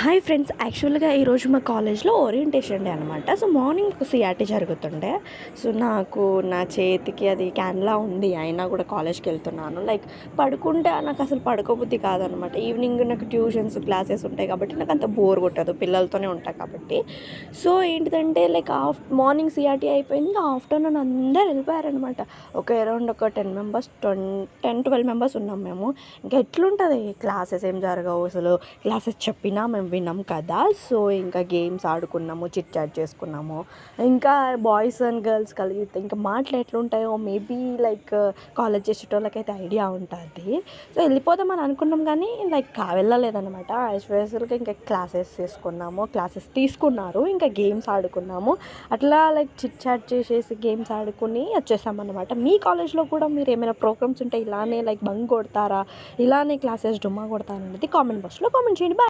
Hi friends, యాక్చువల్గా ఈరోజు మా కాలేజ్లో ఓరియంటేషన్ డే అనమాట. సో మార్నింగ్ సిఆర్టీ జరుగుతుండే. సో నాకు నా చేతికి అది క్యాన్లా ఉంది, అయినా కూడా కాలేజ్కి వెళ్తున్నాను. లైక్ పడుకుంటే నాకు అసలు పడుకోబుద్ధి కాదనమాట. ఈవినింగ్ నాకు ట్యూషన్స్ క్లాసెస్ ఉంటాయి కాబట్టి నాకు అంత బోర్ కొట్టదు, పిల్లలతోనే ఉంటాయి కాబట్టి. సో ఏంటిదంటే లైక్ మార్నింగ్ సిఆర్టీ అయిపోయింది, ఇంకా ఆఫ్టర్నూన్ అందరు వెళ్ళిపోయారనమాట. అరౌండ్ ఒక 10-12 మెంబర్స్ ఉన్నాం మేము. ఇంకా ఎట్లుంటుంది, క్లాసెస్ ఏం జరగవు అసలు. క్లాసెస్ చెప్పినా మేము విన్నాం కదా. సో ఇంకా గేమ్స్ ఆడుకున్నాము, చిట్ చాట్ చేసుకున్నాము. ఇంకా బాయ్స్ అండ్ గర్ల్స్ కలిగితే ఇంకా మాటలు ఎట్లుంటాయో మేబీ లైక్ కాలేజ్ చేసేటోళ్ళకైతే ఐడియా ఉంటుంది. సో వెళ్ళిపోదామని అనుకున్నాం కానీ లైక్ వెళ్ళలేదన్నమాట. యాక్చువల్గా ఇంకా క్లాసెస్ క్లాసెస్ తీసుకున్నారు, ఇంకా గేమ్స్ ఆడుకున్నాము. అట్లా లైక్ చిట్ చాట్ చేసేసి గేమ్స్ ఆడుకుని వచ్చేసామన్నమాట. మీ కాలేజ్లో కూడా మీరు ఏమైనా ప్రోగ్రామ్స్ ఉంటే ఇలానే లైక్ బంక్ కొడతారా, ఇలానే క్లాసెస్ డుమ్మా కొడతారా అనేది కామెంట్ బాక్స్లో కామెంట్ చేయండి. బాయ్.